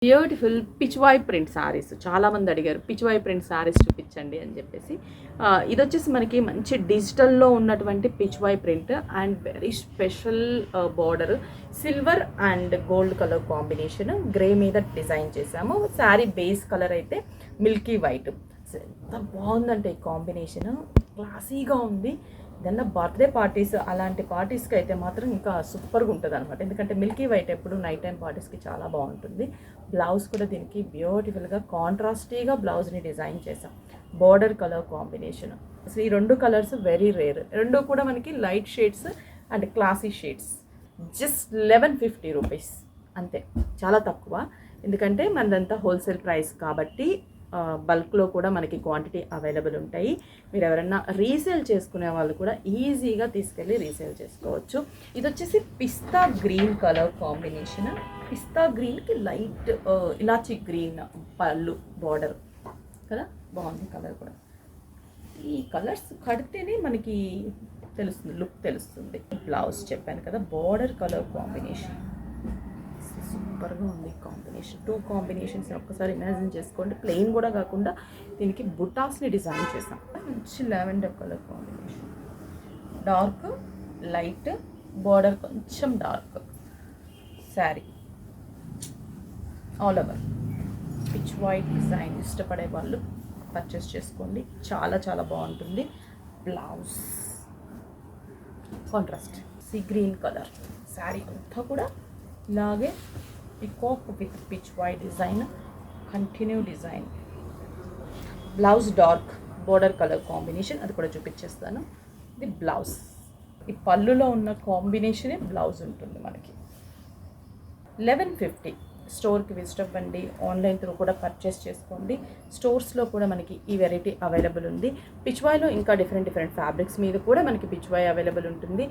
Beautiful Pichwai print saris చాలామంది అడిగారు Pichwai print saris చూపించండి అని చెప్పేసి. ఇది వచ్చేసి మనకి మంచి డిజిటల్లో ఉన్నటువంటి Pichwai print and very special border, silver and gold colour combination, grey మీద డిజైన్ చేసాము. శారీ బేస్ కలర్ అయితే మిల్కీ వైట్. ఎంత బాగుందంటే ఈ కాంబినేషన్, క్లాసీగా ఉంది. ఏదన్నా బర్త్డే పార్టీస్ అలాంటి పార్టీస్కి అయితే మాత్రం ఇంకా సూపర్గా ఉంటుంది అనమాట. ఎందుకంటే మిల్కీ వైట్ ఎప్పుడు నైట్ టైం పార్టీస్కి చాలా బాగుంటుంది. బ్లౌజ్ కూడా దీనికి బ్యూటిఫుల్గా కాంట్రాస్టీగా బ్లౌజ్ని డిజైన్ చేసాం. Border colour combination. అసలు ఈ రెండు కలర్స్ వెరీ రేర్. రెండు కూడా మనకి light shades and classy shades. Just 1150 rupees అంతే, చాలా తక్కువ. ఎందుకంటే మనదంతా హోల్సేల్ ప్రైస్ కాబట్టి బల్క్లో కూడా మనకి క్వాంటిటీ అవైలబుల్ ఉంటాయి. మీరు ఎవరైనా రీసేల్ చేసుకునే వాళ్ళు కూడా ఈజీగా తీసుకెళ్ళి రీసేల్ చేసుకోవచ్చు. ఇది వచ్చేసి పిస్తా గ్రీన్ కలర్ కాంబినేషన్. పిస్తా గ్రీన్కి లైట్ ఇలాచీ గ్రీన్ పళ్ళు బార్డర్ కదా, బాగుంది కలర్ కూడా. ఈ కలర్స్ కడితేనే మనకి తెలుస్తుంది, లుక్ తెలుస్తుంది. బ్లౌజ్ చెప్పాను కదా, బార్డర్ కలర్ కాంబినేషన్ సూపర్గా ఉంది కాంబినేషన్. 2 కాంబినేషన్స్ ఒక్కసారి ఇమాజిన్ చేసుకోండి. ప్లెయిన్ కూడా కాకుండా దీనికి బుటాస్ని డిజైన్ చేసాం. మంచి lavender colour combination, dark light, border కొంచెం dark. Sari all over peach white design ఇష్టపడే వాళ్ళు పర్చేస్ చేసుకోండి, చాలా చాలా బాగుంటుంది. Blouse contrast sea green colour. Sari అంతా కూడా ఇలాగే peacock with peach white design, continue design. Blouse dark border colour combination, అది కూడా చూపించేస్తాను. ఇది బ్లౌజ్. ఈ పళ్ళులో ఉన్న కాంబినేషనే బ్లౌజ్ ఉంటుంది మనకి. 1150. స్టోర్కి విజిట్ అవ్వండి, ఆన్లైన్ త్రూ కూడా పర్చేస్ చేసుకోండి. స్టోర్స్లో కూడా మనకి ఈ వెరైటీ అవైలబుల్ ఉంది. పిచ్వాయ్లో ఇంకా డిఫరెంట్ ఫ్యాబ్రిక్స్ మీద కూడా మనకి పిచ్వాయ్ అవైలబుల్ ఉంటుంది.